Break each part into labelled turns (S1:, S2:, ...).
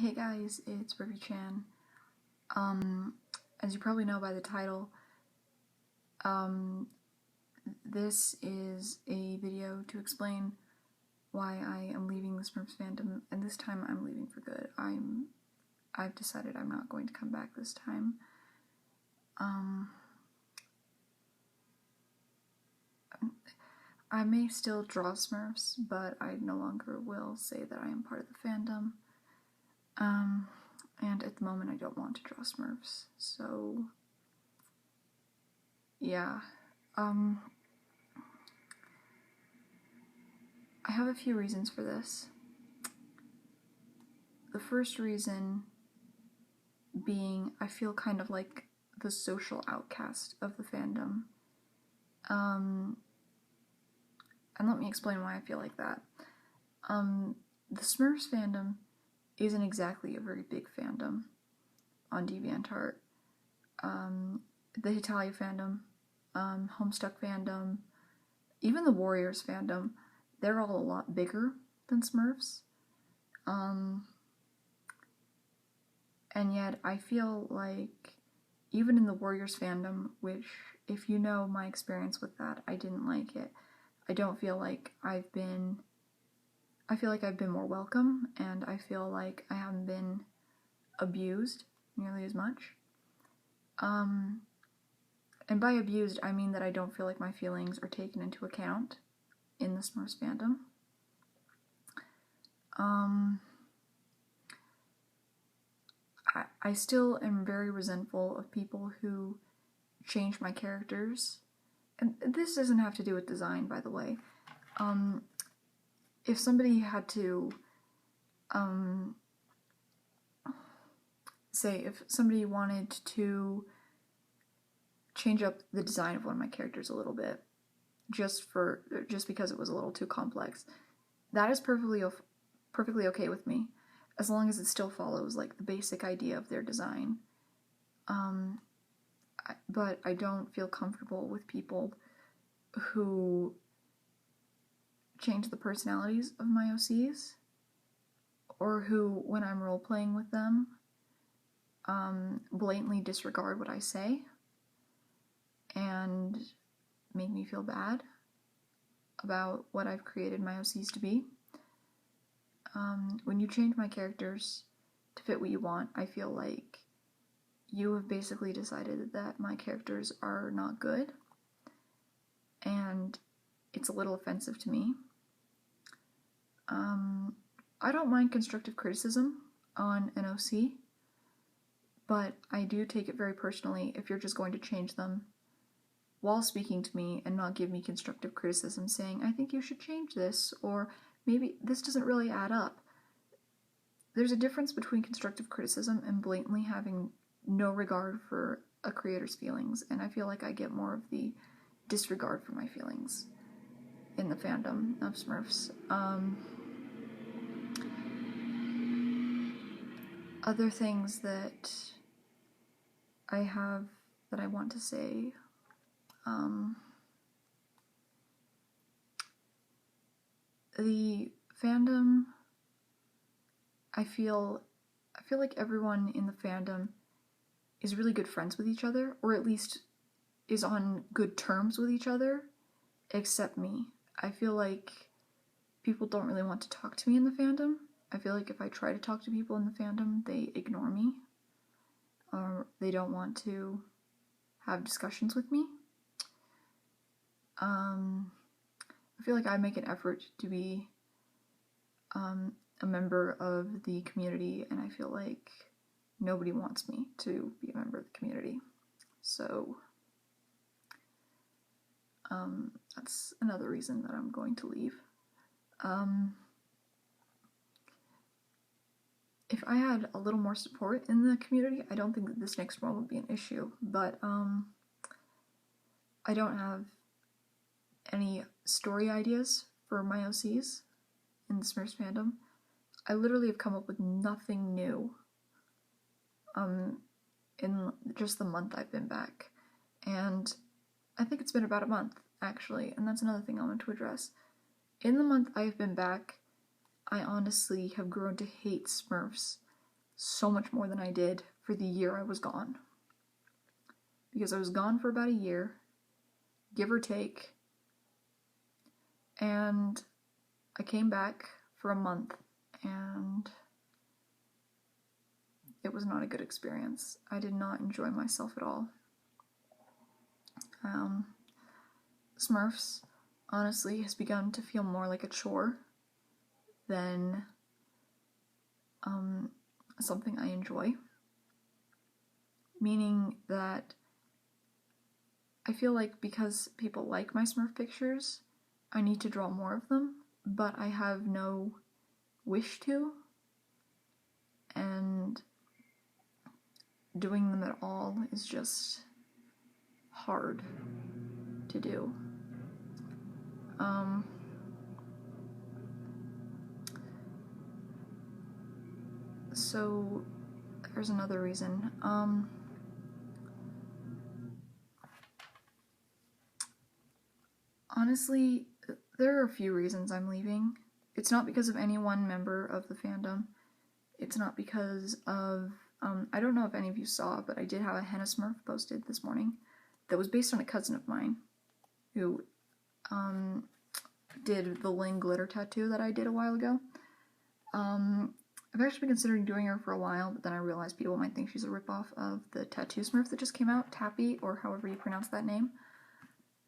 S1: Hey guys, it's Riverthunder. As you probably know by the title, this is a video to explain why I am leaving the Smurfs fandom, and this time I'm leaving for good. I've decided I'm not going to come back this time. I may still draw Smurfs, but I no longer will say that I am part of the fandom. And at the moment I don't want to draw Smurfs, so yeah. I have a few reasons for this. The first reason being I feel kind of like the social outcast of the fandom. And let me explain why I feel like that. The Smurfs fandom isn't exactly a very big fandom on DeviantArt. The Hitalia fandom, Homestuck fandom, even the Warriors fandom, they're all a lot bigger than Smurfs. And yet I feel like even in the Warriors fandom, which if you know my experience with that, I didn't like it. I don't feel like I feel like I've been more welcome, and I feel like I haven't been abused nearly as much. And by abused, I mean that I don't feel like my feelings are taken into account in the Smurfs fandom. I still am very resentful of people who change my characters. And this doesn't have to do with design, by the way. If somebody had to, say, if somebody wanted to change up the design of one of my characters a little bit, just because it was a little too complex, that is perfectly okay with me, as long as it still follows like the basic idea of their design. But I don't feel comfortable with people who change the personalities of my OCs, or who, when I'm role-playing with them, blatantly disregard what I say and make me feel bad about what I've created my OCs to be. When you change my characters to fit what you want, I feel like you have basically decided that my characters are not good, and it's a little offensive to me. I don't mind constructive criticism on an OC, but I do take it very personally if you're just going to change them while speaking to me and not give me constructive criticism saying, I think you should change this, or maybe this doesn't really add up. There's a difference between constructive criticism and blatantly having no regard for a creator's feelings, and I feel like I get more of the disregard for my feelings in the fandom of Smurfs. Other things that I have that I want to say, the fandom, I feel like everyone in the fandom is really good friends with each other, or at least is on good terms with each other, except me. I feel like people don't really want to talk to me in the fandom. I feel like if I try to talk to people in the fandom, they ignore me, or they don't want to have discussions with me. I feel like I make an effort to be a member of the community, and I feel like nobody wants me to be a member of the community. So that's another reason that I'm going to leave. If I had a little more support in the community, I don't think that this next role would be an issue, but I don't have any story ideas for my OCs in the Smurfs fandom. I literally have come up with nothing new in just the month I've been back, and I think it's been about a month, actually, and that's another thing I want to address. In the month I've been back, I honestly have grown to hate Smurfs so much more than I did for the year I was gone. Because I was gone for about a year, give or take, and I came back for a month, and it was not a good experience. I did not enjoy myself at all. Smurfs, honestly, has begun to feel more like a chore than something I enjoy. Meaning that I feel like because people like my Smurf pictures, I need to draw more of them, but I have no wish to, and doing them at all is just hard to do. So there's another reason. Honestly, there are a few reasons I'm leaving. It's not because of any one member of the fandom. It's not because of, I don't know if any of you saw, but I did have a henna Smurf posted this morning that was based on a cousin of mine who did the Ling glitter tattoo that I did a while ago. I've actually been considering doing her for a while, but then I realized people might think she's a ripoff of the tattoo Smurf that just came out, Tappy, or however you pronounce that name.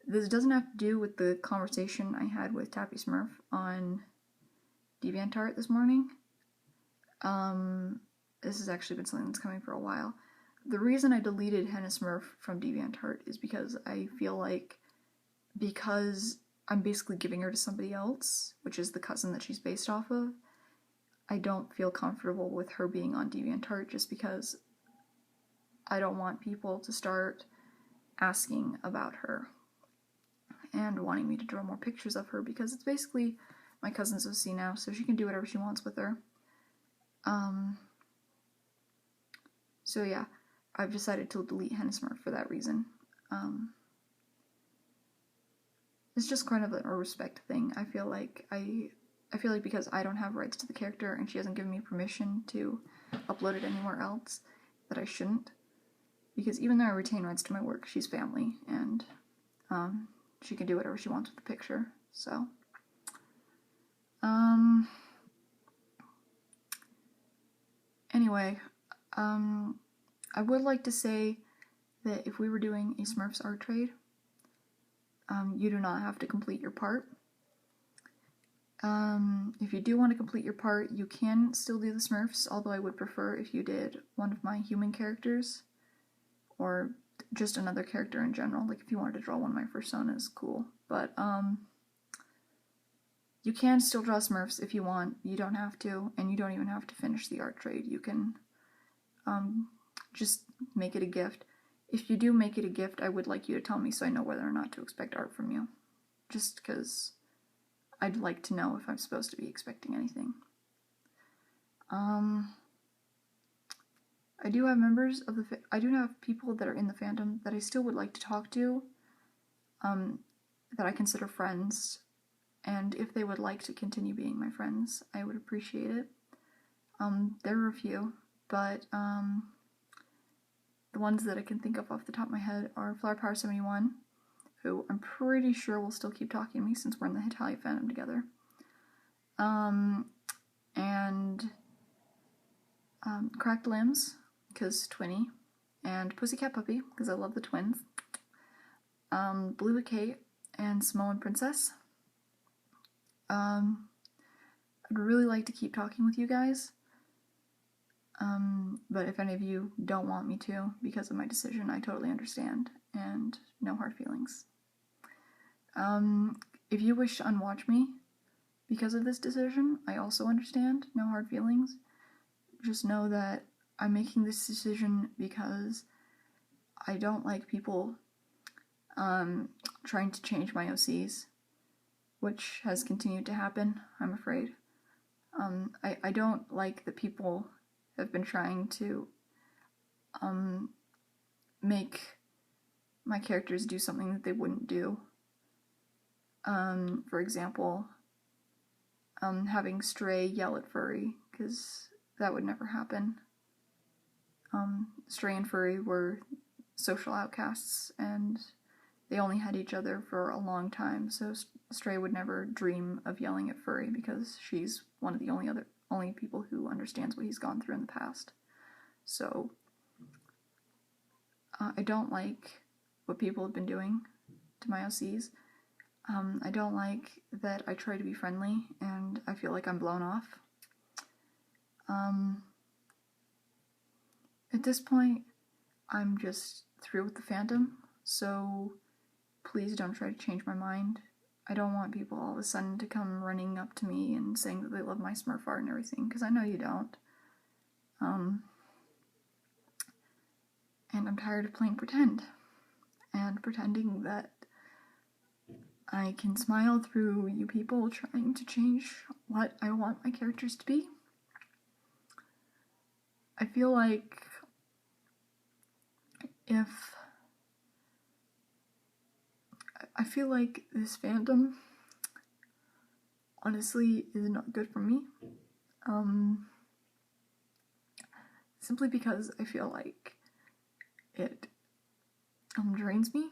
S1: This doesn't have to do with the conversation I had with Tappy Smurf on DeviantArt this morning. This has actually been something that's coming for a while. The reason I deleted Henna Smurf from DeviantArt is because I feel like, because I'm basically giving her to somebody else, which is the cousin that she's based off of, I don't feel comfortable with her being on DeviantArt just because I don't want people to start asking about her and wanting me to draw more pictures of her, because it's basically my cousin's OC now, so she can do whatever she wants with her. So yeah, I've decided to delete Henna Smurf for that reason. It's just kind of a respect thing. I feel like because I don't have rights to the character and she hasn't given me permission to upload it anywhere else, that I shouldn't. Because even though I retain rights to my work, she's family, and she can do whatever she wants with the picture. So, anyway, I would like to say that if we were doing a Smurfs art trade, you do not have to complete your part. If you do want to complete your part, you can still do the Smurfs, although I would prefer if you did one of my human characters, or just another character in general. Like, if you wanted to draw one of my personas, cool. But, you can still draw Smurfs if you want. You don't have to, and you don't even have to finish the art trade. You can, just make it a gift. If you do make it a gift, I would like you to tell me so I know whether or not to expect art from you. Just because I'd like to know if I'm supposed to be expecting anything. I do have I do have people that are in the fandom that I still would like to talk to, that I consider friends, and if they would like to continue being my friends, I would appreciate it. There are a few, but, the ones that I can think of off the top of my head are Flower Power 71, who I'm pretty sure will still keep talking to me since we're in the Hitalia fandom together. And Cracked Limbs, because Twinny, and Pussycat Puppy, because I love the twins. Blue with Kate, and Samoan Princess. I'd really like to keep talking with you guys. But if any of you don't want me to because of my decision, I totally understand, and no hard feelings. If you wish to unwatch me because of this decision, I also understand, no hard feelings. Just know that I'm making this decision because I don't like people trying to change my OCs, which has continued to happen, I'm afraid. I don't like that people have been trying to make my characters do something that they wouldn't do. For example, having Stray yell at Furry, because that would never happen. Stray and Furry were social outcasts, and they only had each other for a long time, so Stray would never dream of yelling at Furry because she's one of the only people who understands what he's gone through in the past. So I don't like what people have been doing to my OCs. I don't like that I try to be friendly and I feel like I'm blown off. At this point, I'm just through with the fandom, so please don't try to change my mind. I don't want people all of a sudden to come running up to me and saying that they love my Smurf art and everything, because I know you don't. And I'm tired of playing pretend, and pretending that I can smile through you people trying to change what I want my characters to be. I feel like this fandom honestly is not good for me. Simply because I feel like it drains me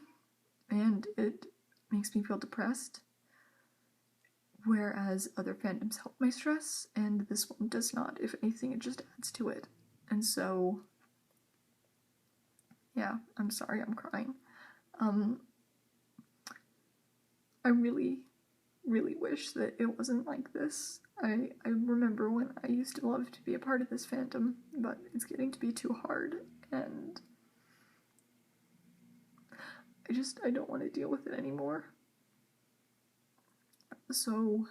S1: and it makes me feel depressed, whereas other fandoms help my stress and this one does not. If anything, it just adds to it. And so yeah, I'm sorry, I'm crying. I really, really wish that it wasn't like this. I remember when I used to love to be a part of this fandom, but it's getting to be too hard, and I don't want to deal with it anymore. So,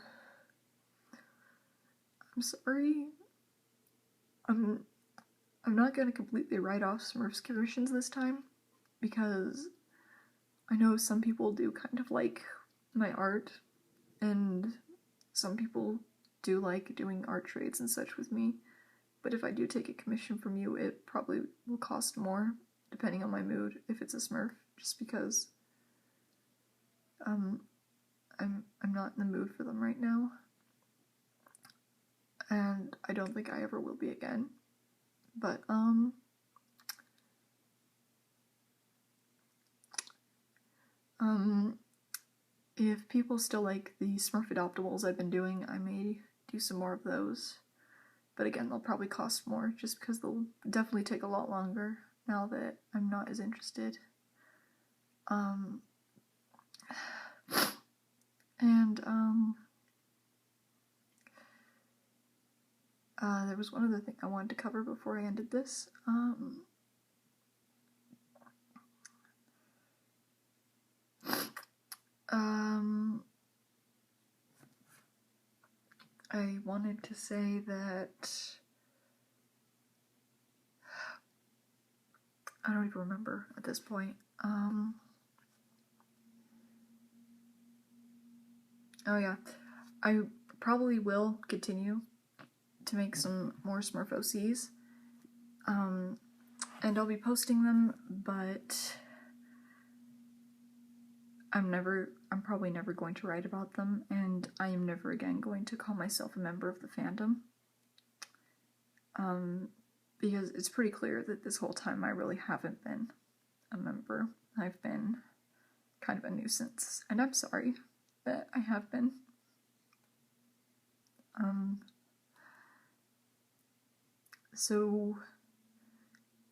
S1: I'm sorry. I'm not gonna completely write off Smurfs commissions this time, because I know some people do kind of like my art, and some people do like doing art trades and such with me, but if I do take a commission from you, it probably will cost more, depending on my mood, if it's a Smurf, just because I'm not in the mood for them right now, and I don't think I ever will be again. But if people still like the Smurf adoptables I've been doing, I may do some more of those. But again, they'll probably cost more, just because they'll definitely take a lot longer now that I'm not as interested. There was one other thing I wanted to cover before I ended this. I wanted to say that I don't even remember at this point. Oh yeah, I probably will continue to make some more Smurf OCs, and I'll be posting them, but I'm probably never going to write about them, and I am never again going to call myself a member of the fandom. Because it's pretty clear that this whole time I really haven't been a member. I've been kind of a nuisance, and I'm sorry that I have been. So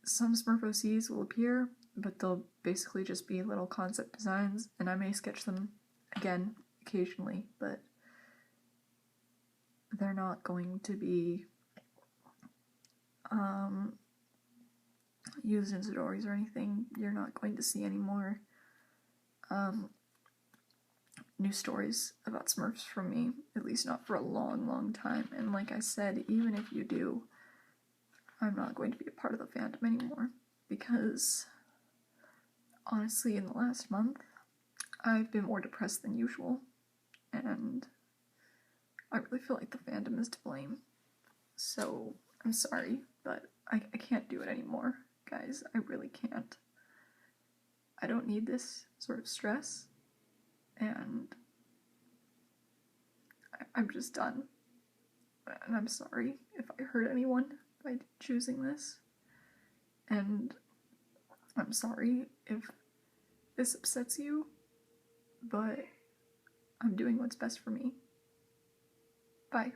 S1: some Smurf OCs will appear, but they'll basically just be little concept designs, and I may sketch them again occasionally, but they're not going to be used in stories or anything. You're not going to see any more new stories about Smurfs from me, at least not for a long, long time. And like I said, even if you do, I'm not going to be a part of the fandom anymore, because honestly, in the last month, I've been more depressed than usual, and I really feel like the fandom is to blame. So, I'm sorry, but I can't do it anymore, guys. I really can't. I don't need this sort of stress, and I'm just done. And I'm sorry if I hurt anyone by choosing this. and I'm sorry if this upsets you, but I'm doing what's best for me. Bye.